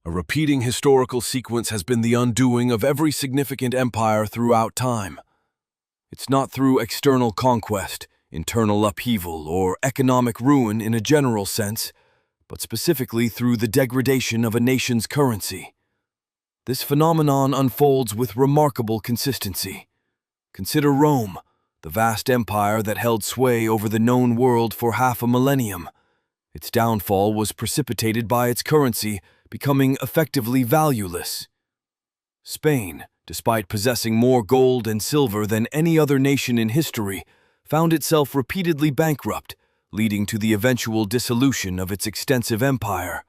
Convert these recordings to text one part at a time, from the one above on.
A repeating historical sequence has been the undoing of every significant empire throughout time. It's not through external conquest, internal upheaval, or economic ruin in a general sense, but specifically through the degradation of a nation's currency. This phenomenon unfolds with remarkable consistency. Consider Rome, the vast empire that held sway over the known world for half a millennium. Its downfall was precipitated by its currency becoming effectively valueless. Spain, despite possessing more gold and silver than any other nation in history, found itself repeatedly bankrupt, leading to the eventual dissolution of its extensive empire.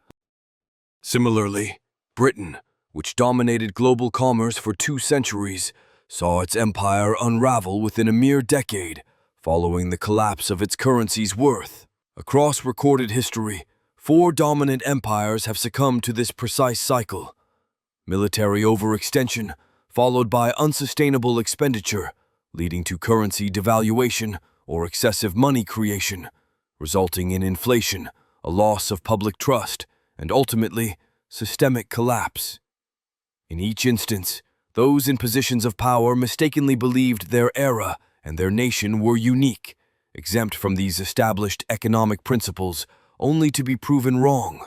Similarly, Britain, which dominated global commerce for 2 centuries, saw its empire unravel within a mere decade, following the collapse of its currency's worth. Across recorded history, 4 dominant empires have succumbed to this precise cycle. Military overextension, followed by unsustainable expenditure, leading to currency devaluation or excessive money creation, resulting in inflation, a loss of public trust, and ultimately, systemic collapse. In each instance, those in positions of power mistakenly believed their era and their nation were unique, exempt from these established economic principles, only to be proven wrong.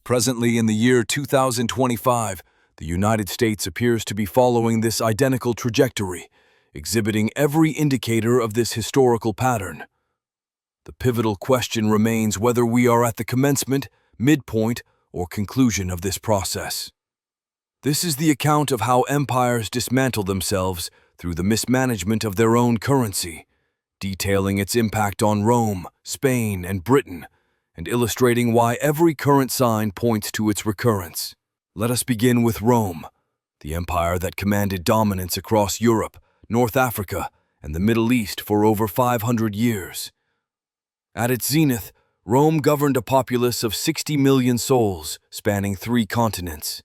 Presently, in the year 2025, the United States appears to be following this identical trajectory, exhibiting every indicator of this historical pattern. The pivotal question remains whether we are at the commencement, midpoint, or conclusion of this process. This is the account of how empires dismantle themselves through the mismanagement of their own currency, detailing its impact on Rome, Spain, and Britain, and illustrating why every current sign points to its recurrence. Let us begin with Rome, the empire that commanded dominance across Europe, North Africa, and the Middle East for over 500 years. At its zenith, Rome governed a populace of 60 million souls, spanning 3 continents.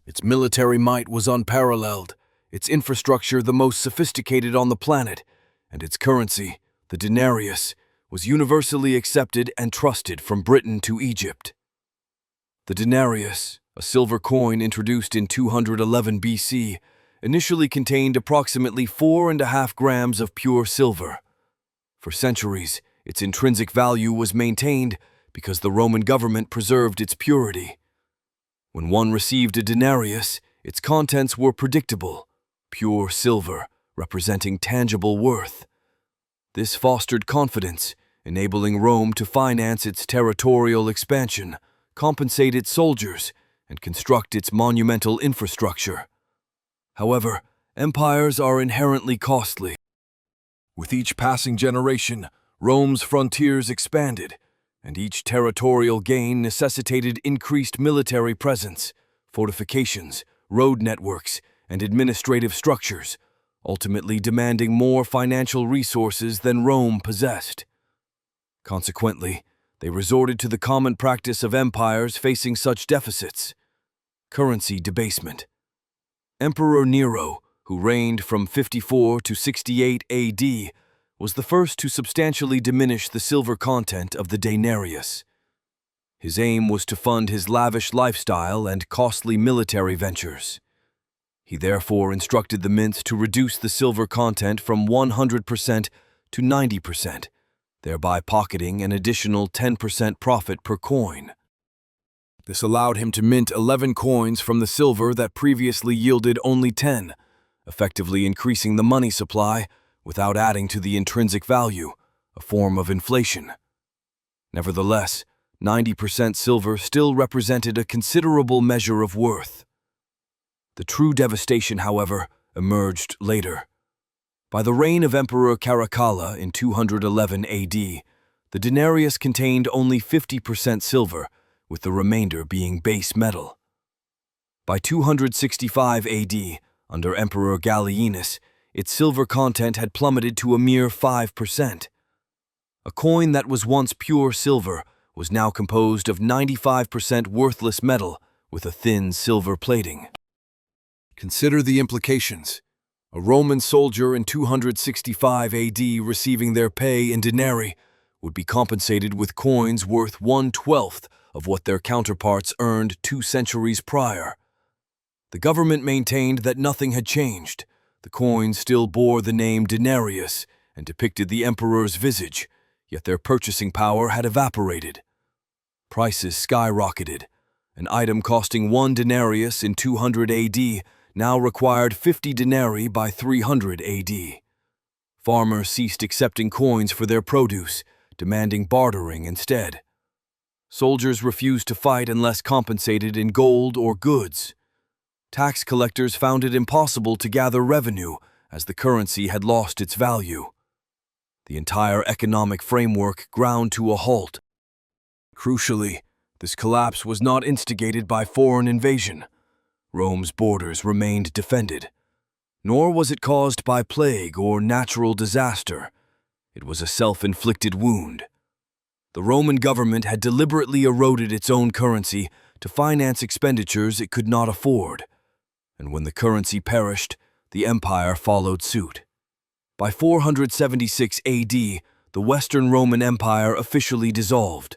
Its military might was unparalleled, its infrastructure the most sophisticated on the planet, and its currency, the denarius, was universally accepted and trusted from Britain to Egypt. The denarius, a silver coin introduced in 211 BC, initially contained approximately 4.5 grams of pure silver. For centuries, its intrinsic value was maintained because the Roman government preserved its purity. When one received a denarius, its contents were predictable, pure silver, representing tangible worth. This fostered confidence, enabling Rome to finance its territorial expansion, compensate its soldiers, and construct its monumental infrastructure. However, empires are inherently costly. With each passing generation, Rome's frontiers expanded, and each territorial gain necessitated increased military presence, fortifications, road networks, and administrative structures, ultimately demanding more financial resources than Rome possessed. Consequently, they resorted to the common practice of empires facing such deficits: currency debasement. Emperor Nero, who reigned from 54 to 68 AD, was the first to substantially diminish the silver content of the denarius. His aim was to fund his lavish lifestyle and costly military ventures. He therefore instructed the mints to reduce the silver content from 100% to 90%, thereby pocketing an additional 10% profit per coin. This allowed him to mint 11 coins from the silver that previously yielded only 10, effectively increasing the money supply without adding to the intrinsic value, a form of inflation. Nevertheless, 90% silver still represented a considerable measure of worth. The true devastation, however, emerged later. By the reign of Emperor Caracalla in 211 AD, the denarius contained only 50% silver, with the remainder being base metal. By 265 AD, under Emperor Gallienus, its silver content had plummeted to a mere 5%. A coin that was once pure silver was now composed of 95% worthless metal with a thin silver plating. Consider the implications. A Roman soldier in 265 AD receiving their pay in denarii would be compensated with coins worth 1/12 of what their counterparts earned 2 centuries prior. The government maintained that nothing had changed. The coins still bore the name denarius and depicted the emperor's visage, yet their purchasing power had evaporated. Prices skyrocketed. An item costing 1 denarius in 200 AD now required 50 denarii by 300 AD. Farmers ceased accepting coins for their produce, demanding bartering instead. Soldiers refused to fight unless compensated in gold or goods. Tax collectors found it impossible to gather revenue as the currency had lost its value. The entire economic framework ground to a halt. Crucially, this collapse was not instigated by foreign invasion. Rome's borders remained defended. Nor was it caused by plague or natural disaster. It was a self-inflicted wound. The Roman government had deliberately eroded its own currency to finance expenditures it could not afford. And when the currency perished, the empire followed suit. By 476 AD, the Western Roman Empire officially dissolved,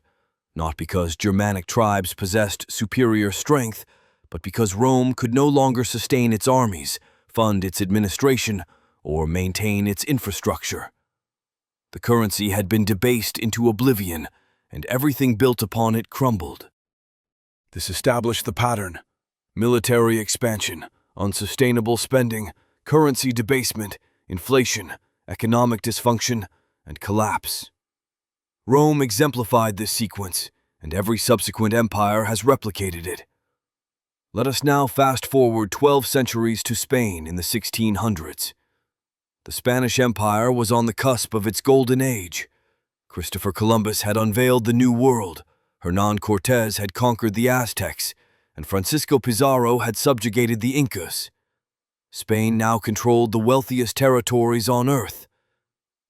not because Germanic tribes possessed superior strength, but because Rome could no longer sustain its armies, fund its administration, or maintain its infrastructure. The currency had been debased into oblivion, and everything built upon it crumbled. This established the pattern: military expansion, unsustainable spending, currency debasement, inflation, economic dysfunction, and collapse. Rome exemplified this sequence, and every subsequent empire has replicated it. Let us now fast forward 12 centuries to Spain in the 1600s. The Spanish Empire was on the cusp of its golden age. Christopher Columbus had unveiled the New World, Hernán Cortés had conquered the Aztecs, and Francisco Pizarro had subjugated the Incas. Spain now controlled the wealthiest territories on earth.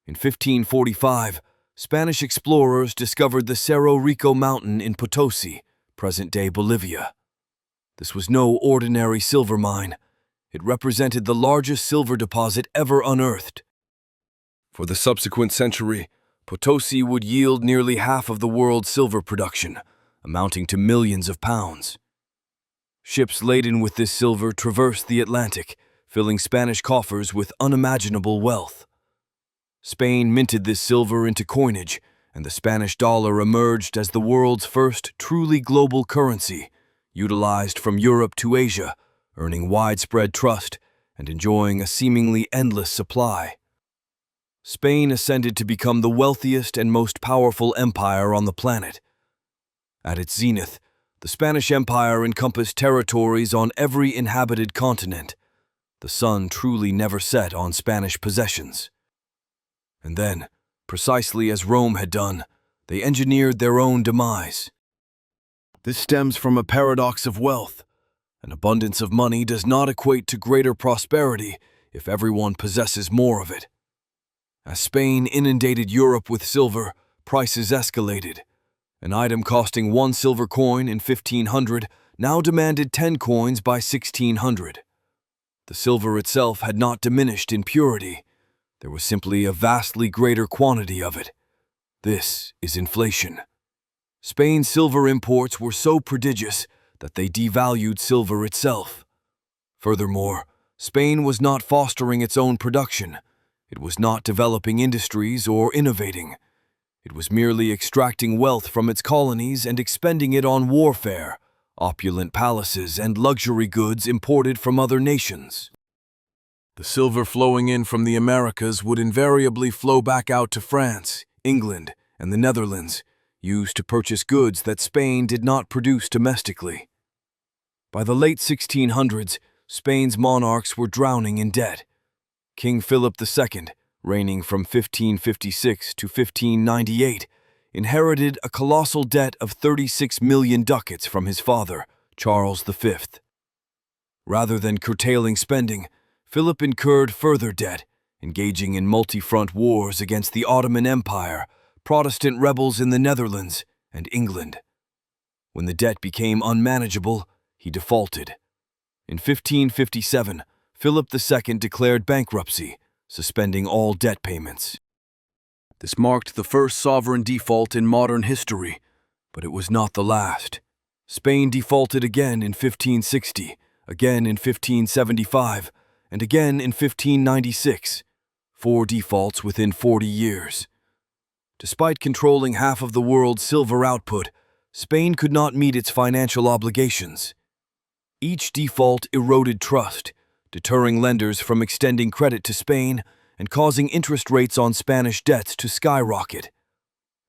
In 1545, Spanish explorers discovered the Cerro Rico mountain in Potosi, present-day Bolivia. This was no ordinary silver mine. It represented the largest silver deposit ever unearthed. For the subsequent century, Potosi would yield nearly half of the world's silver production, amounting to millions of pounds. Ships laden with this silver traversed the Atlantic, filling Spanish coffers with unimaginable wealth. Spain minted this silver into coinage, and the Spanish dollar emerged as the world's first truly global currency, utilized from Europe to Asia, earning widespread trust and enjoying a seemingly endless supply. Spain ascended to become the wealthiest and most powerful empire on the planet. At its zenith, the Spanish Empire encompassed territories on every inhabited continent. The sun truly never set on Spanish possessions. And then, precisely as Rome had done, they engineered their own demise. This stems from a paradox of wealth. An abundance of money does not equate to greater prosperity if everyone possesses more of it. As Spain inundated Europe with silver, prices escalated. An item costing 1 silver coin in 1500 now demanded 10 coins by 1600. The silver itself had not diminished in purity. There was simply a vastly greater quantity of it. This is inflation. Spain's silver imports were so prodigious that they devalued silver itself. Furthermore, Spain was not fostering its own production. It was not developing industries or innovating. It was merely extracting wealth from its colonies and expending it on warfare, opulent palaces, and luxury goods imported from other nations. The silver flowing in from the Americas would invariably flow back out to France, England, and the Netherlands, used to purchase goods that Spain did not produce domestically. By the late 1600s, Spain's monarchs were drowning in debt. King Philip II, reigning from 1556 to 1598, inherited a colossal debt of 36 million ducats from his father, Charles V. Rather than curtailing spending, Philip incurred further debt, engaging in multi-front wars against the Ottoman Empire, Protestant rebels in the Netherlands, and England. When the debt became unmanageable, he defaulted. In 1557, Philip II declared bankruptcy, suspending all debt payments. This marked the first sovereign default in modern history, But it was not the last. Spain defaulted again in 1560, again in 1575, and again in 1596. 4 defaults within 40 years. Despite controlling half of the world's silver output, Spain could not meet its financial obligations. Each default eroded trust, deterring lenders from extending credit to Spain and causing interest rates on Spanish debts to skyrocket.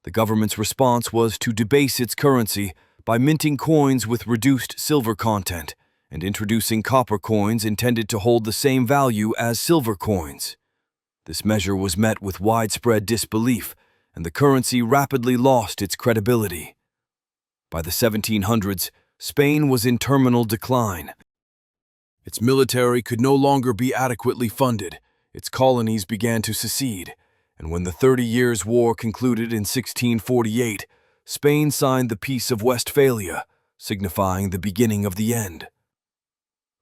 The government's response was to debase its currency by minting coins with reduced silver content and introducing copper coins intended to hold the same value as silver coins. This measure was met with widespread disbelief, and the currency rapidly lost its credibility. By the 1700s, Spain was in terminal decline. Its military could no longer be adequately funded, its colonies began to secede, and when the 30 Years' War concluded in 1648, Spain signed the Peace of Westphalia, signifying the beginning of the end.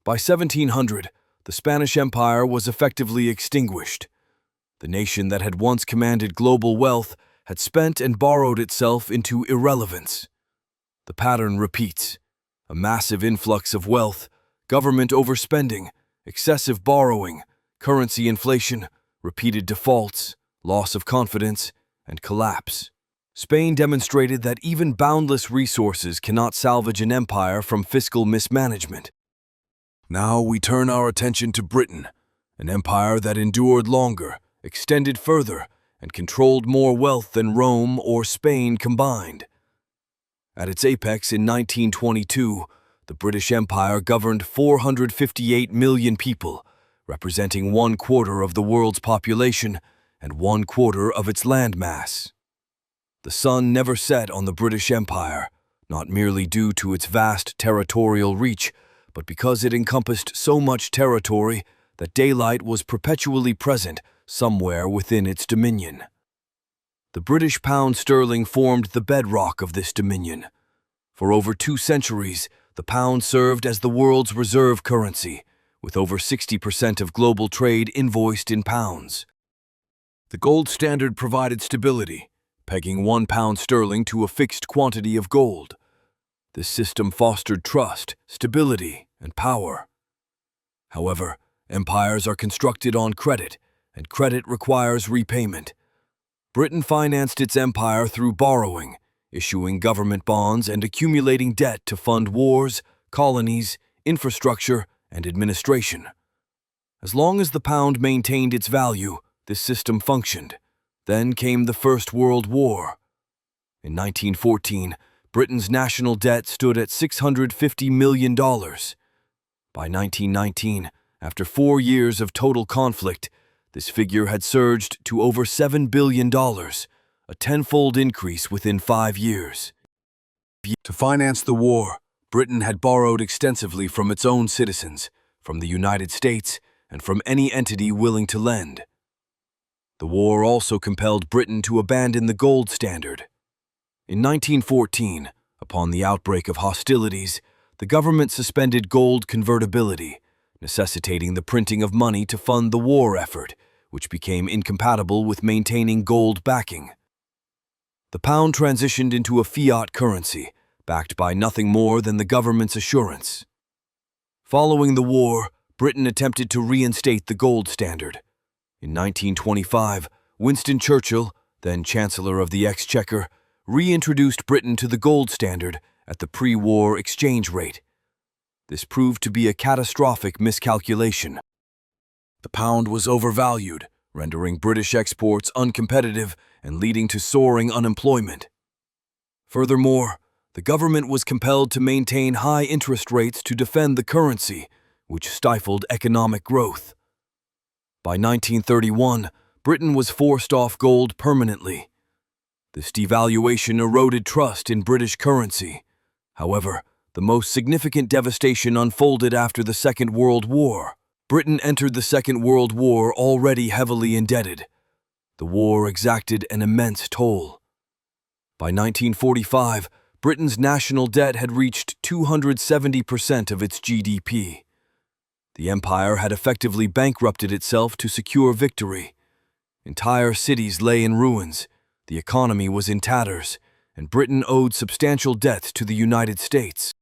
By 1700, the Spanish Empire was effectively extinguished. The nation that had once commanded global wealth had spent and borrowed itself into irrelevance. The pattern repeats: a massive influx of wealth, government overspending, excessive borrowing, currency inflation, repeated defaults, loss of confidence, and collapse. Spain demonstrated that even boundless resources cannot salvage an empire from fiscal mismanagement. Now we turn our attention to Britain, an empire that endured longer, extended further, and controlled more wealth than Rome or Spain combined. At its apex in 1922, the British Empire governed 458 million people, representing 1/4 of the world's population and 1/4 of its landmass. The sun never set on the British Empire, not merely due to its vast territorial reach, but because it encompassed so much territory that daylight was perpetually present somewhere within its dominion. The British pound sterling formed the bedrock of this dominion. For over 2 centuries, the pound served as the world's reserve currency, with over 60% of global trade invoiced in pounds. The gold standard provided stability, pegging 1 pound sterling to a fixed quantity of gold. This system fostered trust, stability, and power. However, empires are constructed on credit, and credit requires repayment. Britain financed its empire through borrowing, issuing government bonds and accumulating debt to fund wars, colonies, infrastructure, and administration. As long as the pound maintained its value, this system functioned. Then came the First World War. In 1914, Britain's national debt stood at $650 million. By 1919, after 4 years of total conflict, this figure had surged to over $7 billion, a 10-fold increase within 5 years. To finance the war, Britain had borrowed extensively from its own citizens, from the United States, and from any entity willing to lend. The war also compelled Britain to abandon the gold standard. In 1914, upon the outbreak of hostilities, the government suspended gold convertibility, necessitating the printing of money to fund the war effort, which became incompatible with maintaining gold backing. The pound transitioned into a fiat currency, backed by nothing more than the government's assurance. Following the war, Britain attempted to reinstate the gold standard. In 1925, Winston Churchill, then Chancellor of the Exchequer, reintroduced Britain to the gold standard at the pre-war exchange rate. This proved to be a catastrophic miscalculation. The pound was overvalued, rendering British exports uncompetitive and leading to soaring unemployment. Furthermore, the government was compelled to maintain high interest rates to defend the currency, which stifled economic growth. By 1931, Britain was forced off gold permanently. This devaluation eroded trust in British currency. However, the most significant devastation unfolded after the Second World War. Britain entered the Second World War already heavily indebted. The war exacted an immense toll. By 1945, Britain's national debt had reached 270% of its GDP. The empire had effectively bankrupted itself to secure victory. Entire cities lay in ruins, the economy was in tatters, and Britain owed substantial debts to the United States.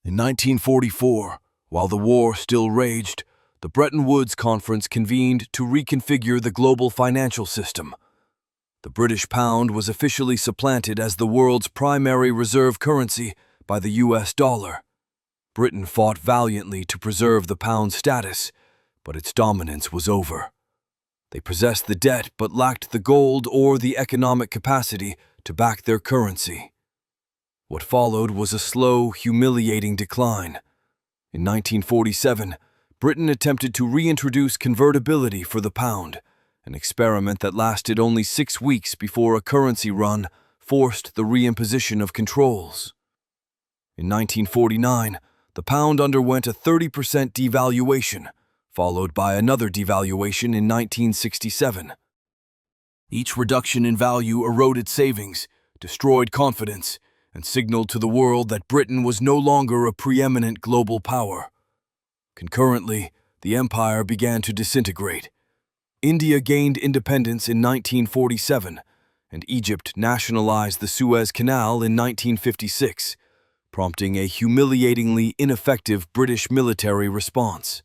In 1944, while the war still raged, the Bretton Woods Conference convened to reconfigure the global financial system. The British pound was officially supplanted as the world's primary reserve currency by the US dollar. Britain fought valiantly to preserve the pound's status, but its dominance was over. They possessed the debt but lacked the gold or the economic capacity to back their currency. What followed was a slow, humiliating decline. In 1947, Britain attempted to reintroduce convertibility for the pound, an experiment that lasted only 6 weeks before a currency run forced the reimposition of controls. In 1949, the pound underwent a 30% devaluation, followed by another devaluation in 1967. Each reduction in value eroded savings, destroyed confidence, and signaled to the world that Britain was no longer a preeminent global power. Concurrently, the empire began to disintegrate. India gained independence in 1947, and Egypt nationalized the Suez Canal in 1956, prompting a humiliatingly ineffective British military response.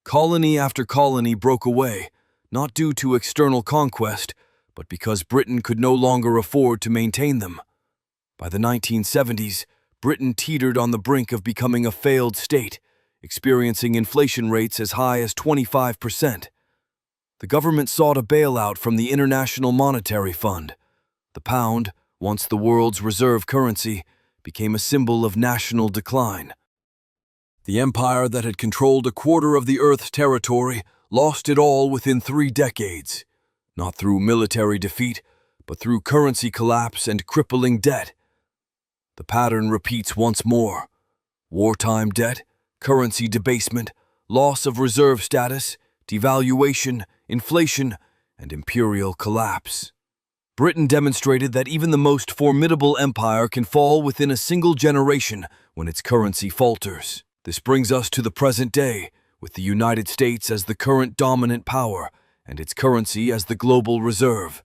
Colony after colony broke away, not due to external conquest, but because Britain could no longer afford to maintain them. By the 1970s, Britain teetered on the brink of becoming a failed state, experiencing inflation rates as high as 25%. The government sought a bailout from the International Monetary Fund. The pound, once the world's reserve currency, became a symbol of national decline. The empire that had controlled a quarter of the Earth's territory lost it all within 3 decades, not through military defeat, but through currency collapse and crippling debt. The pattern repeats once more. Wartime debt, currency debasement, loss of reserve status, devaluation, inflation, and imperial collapse. Britain demonstrated that even the most formidable empire can fall within a single generation when its currency falters. This brings us to the present day, with the United States as the current dominant power and its currency as the global reserve.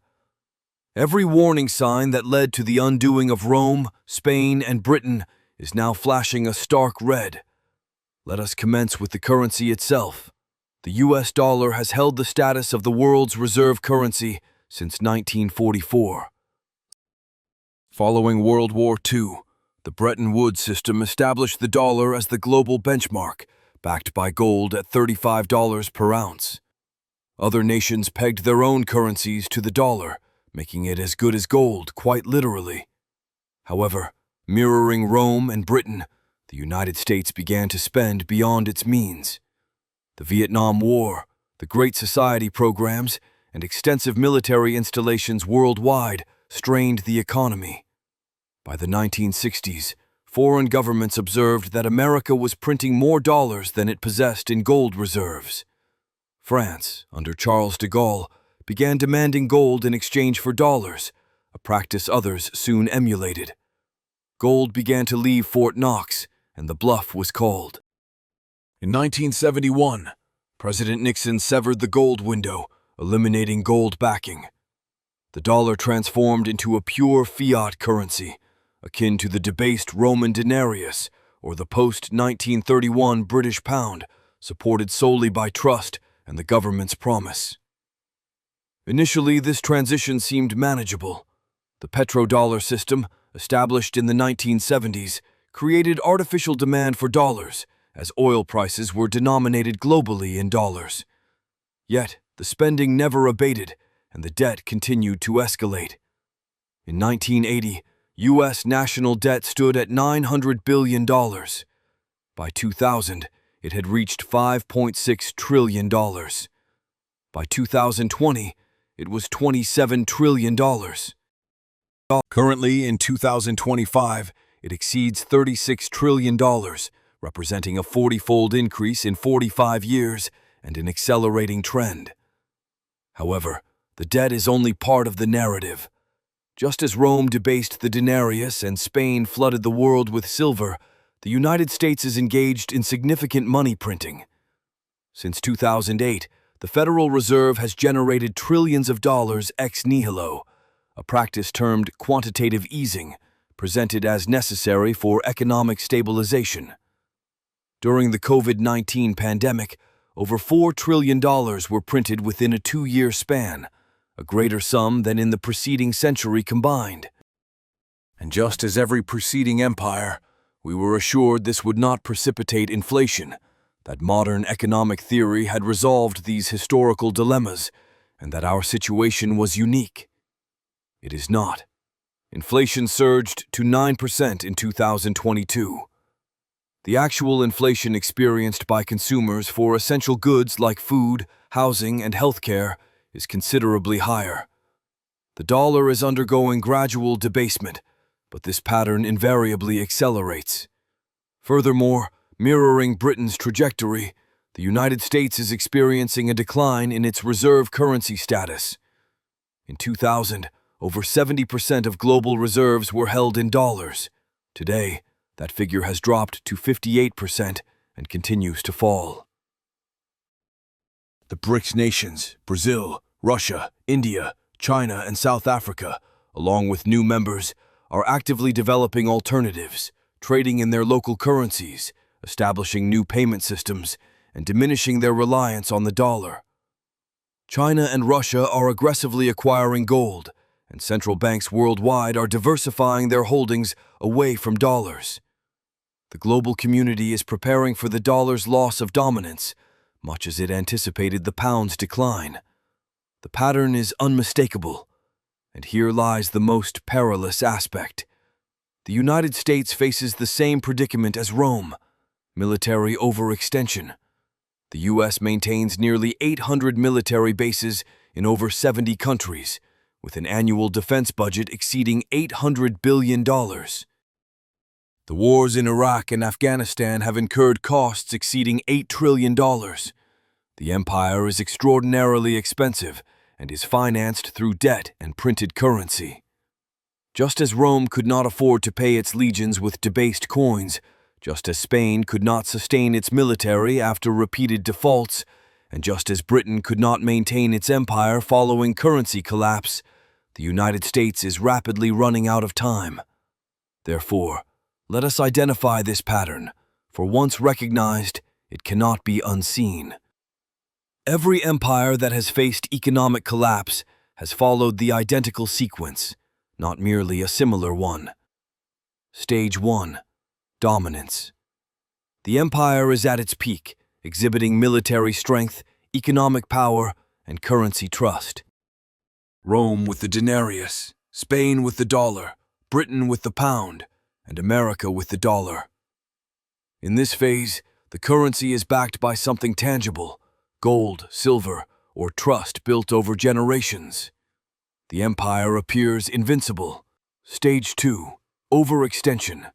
Every warning sign that led to the undoing of Rome, Spain, and Britain is now flashing a stark red. Let us commence with the currency itself. The US dollar has held the status of the world's reserve currency since 1944. Following World War II, the Bretton Woods system established the dollar as the global benchmark, backed by gold at $35 per ounce. Other nations pegged their own currencies to the dollar, making it as good as gold, quite literally. However, mirroring Rome and Britain, the United States began to spend beyond its means. The Vietnam War, the Great Society programs, and extensive military installations worldwide strained the economy. By the 1960s, foreign governments observed that America was printing more dollars than it possessed in gold reserves. France, under Charles de Gaulle, began demanding gold in exchange for dollars, a practice others soon emulated. Gold began to leave Fort Knox, and the bluff was called. In 1971, President Nixon severed the gold window, eliminating gold backing. The dollar transformed into a pure fiat currency, akin to the debased Roman Denarius or the post-1931 British pound, supported solely by trust and the government's promise. Initially, this transition seemed manageable. The petrodollar system, established in the 1970s, created artificial demand for dollars, as oil prices were denominated globally in dollars. Yet, the spending never abated, and the debt continued to escalate. In 1980, U.S. national debt stood at $900 billion. By 2000, it had reached $5.6 trillion. By 2020, it was $27 trillion. Currently, in 2025, it exceeds $36 trillion, representing a 40-fold increase in 45 years and an accelerating trend. However, the debt is only part of the narrative. Just as Rome debased the denarius and Spain flooded the world with silver, the United States is engaged in significant money printing. Since 2008, the Federal Reserve has generated trillions of dollars ex nihilo, a practice termed quantitative easing, presented as necessary for economic stabilization. During the COVID-19 pandemic, over $4 trillion were printed within a 2-year span, a greater sum than in the preceding century combined. And just as every preceding empire, we were assured this would not precipitate inflation, that modern economic theory had resolved these historical dilemmas, and that our situation was unique. It is not. Inflation surged to 9% in 2022. The actual inflation experienced by consumers for essential goods like food, housing, and healthcare is considerably higher. The dollar is undergoing gradual debasement, but this pattern invariably accelerates. Furthermore, mirroring Britain's trajectory, the United States is experiencing a decline in its reserve currency status. In 2000, over 70% of global reserves were held in dollars. Today, that figure has dropped to 58% and continues to fall. The BRICS nations, Brazil, Russia, India, China, and South Africa, along with new members, are actively developing alternatives, trading in their local currencies, establishing new payment systems, and diminishing their reliance on the dollar. China and Russia are aggressively acquiring gold, and central banks worldwide are diversifying their holdings away from dollars. The global community is preparing for the dollar's loss of dominance, much as it anticipated the pound's decline. The pattern is unmistakable, and here lies the most perilous aspect. The United States faces the same predicament as Rome: military overextension. The U.S. maintains nearly 800 military bases in over 70 countries, with an annual defense budget exceeding $800 billion. The wars in Iraq and Afghanistan have incurred costs exceeding $8 trillion. The empire is extraordinarily expensive and is financed through debt and printed currency. Just as Rome could not afford to pay its legions with debased coins, just as Spain could not sustain its military after repeated defaults, and just as Britain could not maintain its empire following currency collapse, the United States is rapidly running out of time. Therefore, let us identify this pattern, for once recognized, it cannot be unseen. Every empire that has faced economic collapse has followed the identical sequence, not merely a similar one. Stage 1. Dominance. The empire is at its peak, exhibiting military strength, economic power, and currency trust. Rome with the denarius, Spain with the dollar, Britain with the pound, and America with the dollar. In this phase, the currency is backed by something tangible: gold, silver, or trust built over generations. The empire appears invincible. Stage 2. Overextension.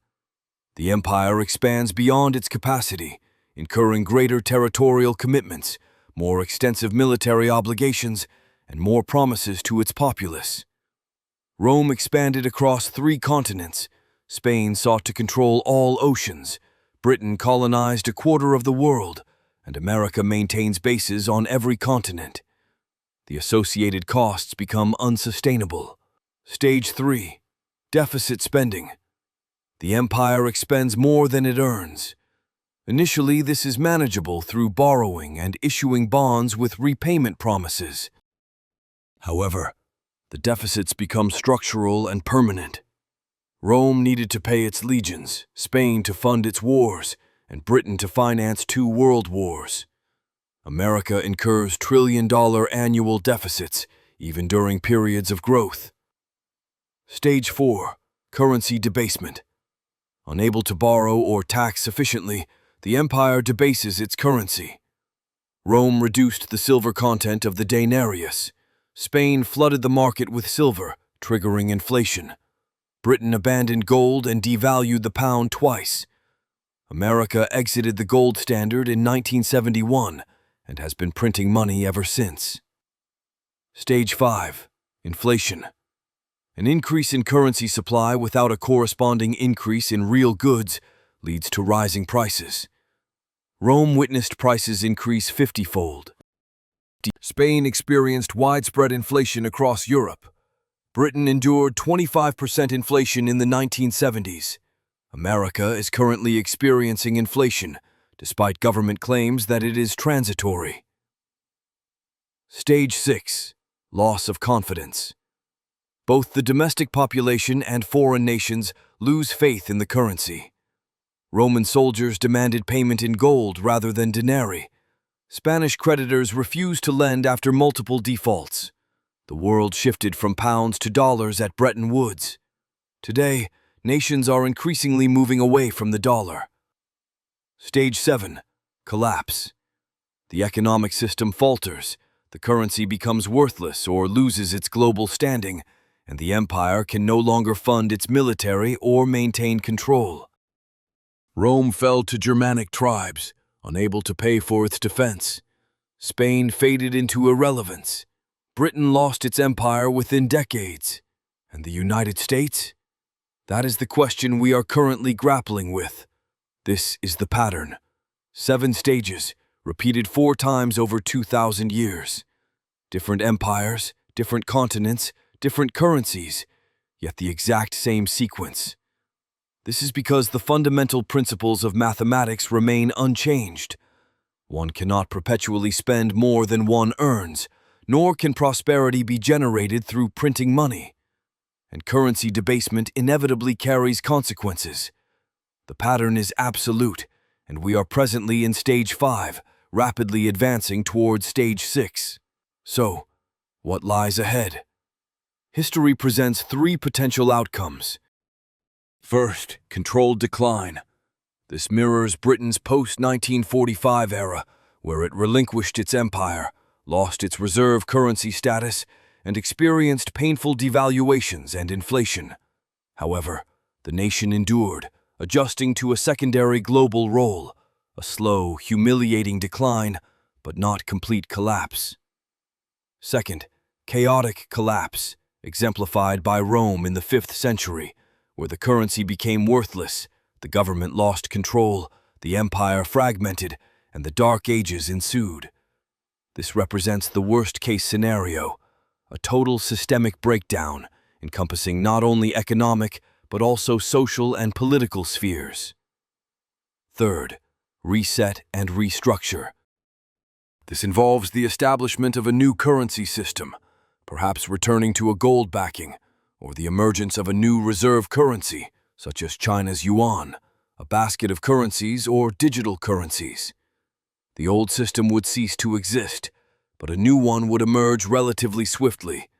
The empire expands beyond its capacity, incurring greater territorial commitments, more extensive military obligations, and more promises to its populace. Rome expanded across 3 continents. Spain sought to control all oceans. Britain colonized a quarter of the world, and America maintains bases on every continent. The associated costs become unsustainable. Stage 3. Deficit spending. The empire expends more than it earns. Initially, this is manageable through borrowing and issuing bonds with repayment promises. However, the deficits become structural and permanent. Rome needed to pay its legions, Spain to fund its wars, and Britain to finance 2 world wars. America incurs trillion-dollar annual deficits, even during periods of growth. Stage 4. Currency debasement. Unable to borrow or tax sufficiently, the empire debases its currency. Rome reduced the silver content of the denarius. Spain flooded the market with silver, triggering inflation. Britain abandoned gold and devalued the pound twice. America exited the gold standard in 1971 and has been printing money ever since. Stage 5. Inflation. An increase in currency supply without a corresponding increase in real goods leads to rising prices. Rome witnessed prices increase 50-fold. Spain experienced widespread inflation across Europe. Britain endured 25% inflation in the 1970s. America is currently experiencing inflation, despite government claims that it is transitory. Stage 6. Loss of confidence. Both the domestic population and foreign nations lose faith in the currency. Roman soldiers demanded payment in gold rather than denarii. Spanish creditors refused to lend after multiple defaults. The world shifted from pounds to dollars at Bretton Woods. Today, nations are increasingly moving away from the dollar. Stage 7. Collapse. The economic system falters, the currency becomes worthless or loses its global standing, and the empire can no longer fund its military or maintain control. Rome fell to Germanic tribes, unable to pay for its defense. Spain faded into irrelevance. Britain lost its empire within decades. And the United States? That is the question we are currently grappling with. This is the pattern. 7 stages, repeated 4 times over 2,000 years. Different empires, different continents, different currencies, yet the exact same sequence. This is because the fundamental principles of mathematics remain unchanged. One cannot perpetually spend more than one earns, nor can prosperity be generated through printing money. And currency debasement inevitably carries consequences. The pattern is absolute, and we are presently in stage 5, rapidly advancing towards stage 6. So, what lies ahead? History presents 3 potential outcomes. First, controlled decline. This mirrors Britain's post-1945 era, where it relinquished its empire, lost its reserve currency status, and experienced painful devaluations and inflation. However, the nation endured, adjusting to a secondary global role, a slow, humiliating decline, but not complete collapse. Second, chaotic collapse, exemplified by Rome in the 5th century, where the currency became worthless, the government lost control, the empire fragmented, and the Dark Ages ensued. This represents the worst-case scenario, a total systemic breakdown, encompassing not only economic, but also social and political spheres. Third, reset and restructure. This involves the establishment of a new currency system, perhaps returning to a gold backing, or the emergence of a new reserve currency, such as China's yuan, a basket of currencies or digital currencies. The old system would cease to exist, but a new one would emerge relatively swiftly,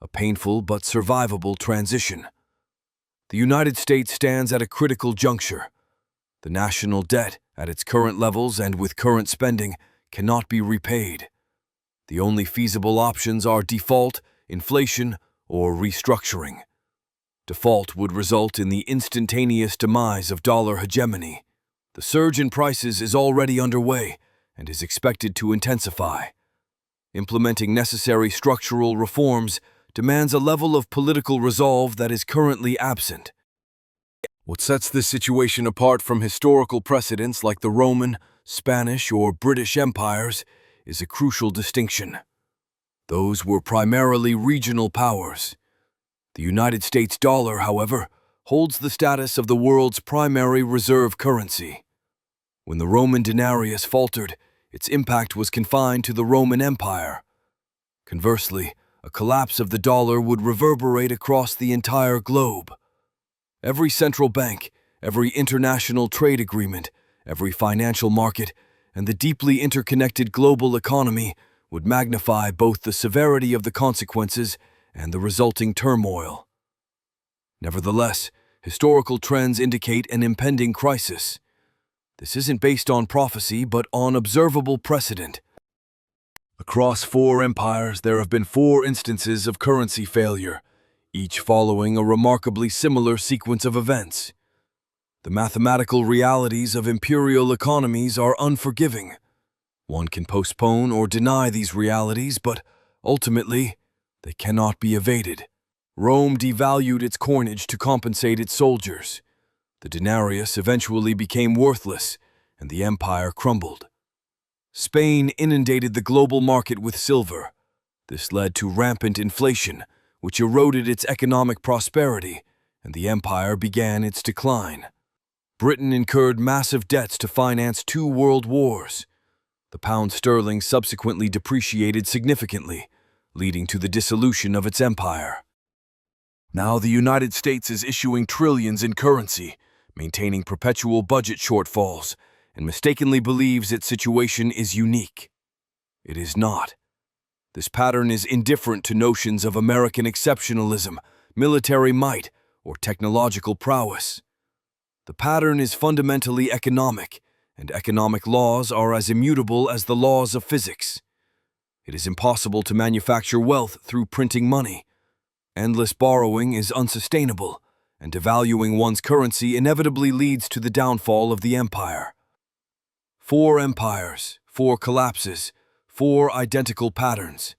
a painful but survivable transition. The United States stands at a critical juncture. The national debt, at its current levels and with current spending, cannot be repaid. The only feasible options are default, inflation, or restructuring. Default would result in the instantaneous demise of dollar hegemony. The surge in prices is already underway and is expected to intensify. Implementing necessary structural reforms demands a level of political resolve that is currently absent. What sets this situation apart from historical precedents like the Roman, Spanish, or British empires is a crucial distinction. Those were primarily regional powers. The United States dollar, however, holds the status of the world's primary reserve currency. When the Roman Denarius faltered, its impact was confined to the Roman Empire. Conversely, a collapse of the dollar would reverberate across the entire globe. Every central bank, every international trade agreement, every financial market, and the deeply interconnected global economy would magnify both the severity of the consequences and the resulting turmoil. Nevertheless, historical trends indicate an impending crisis. This isn't based on prophecy, but on observable precedent. Across 4 empires, there have been 4 instances of currency failure, each following a remarkably similar sequence of events. The mathematical realities of imperial economies are unforgiving. One can postpone or deny these realities, but ultimately, they cannot be evaded. Rome devalued its coinage to compensate its soldiers. The denarius eventually became worthless, and the empire crumbled. Spain inundated the global market with silver. This led to rampant inflation, which eroded its economic prosperity, and the empire began its decline. Britain incurred massive debts to finance 2 world wars. The pound sterling subsequently depreciated significantly, leading to the dissolution of its empire. Now the United States is issuing trillions in currency, maintaining perpetual budget shortfalls, and mistakenly believes its situation is unique. It is not. This pattern is indifferent to notions of American exceptionalism, military might, or technological prowess. The pattern is fundamentally economic, and economic laws are as immutable as the laws of physics. It is impossible to manufacture wealth through printing money. Endless borrowing is unsustainable, and devaluing one's currency inevitably leads to the downfall of the empire. 4 empires, 4 collapses, 4 identical patterns.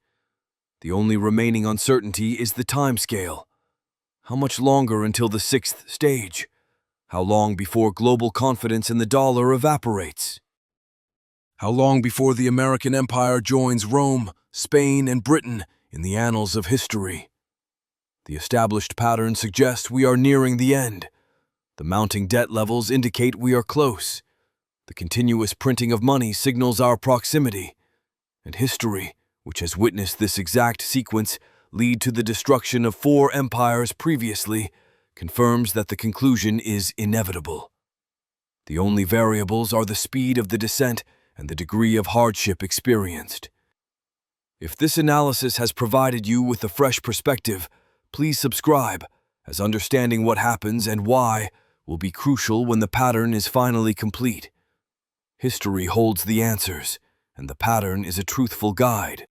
The only remaining uncertainty is the timescale. How much longer until the 6th stage? How long before global confidence in the dollar evaporates? How long before the American empire joins Rome, Spain, and Britain in the annals of history? The established pattern suggests we are nearing the end. The mounting debt levels indicate we are close. The continuous printing of money signals our proximity. And history, which has witnessed this exact sequence lead to the destruction of 4 empires previously, confirms that the conclusion is inevitable. The only variables are the speed of the descent and the degree of hardship experienced. If this analysis has provided you with a fresh perspective, please subscribe, as understanding what happens and why will be crucial when the pattern is finally complete. History holds the answers, and the pattern is a truthful guide.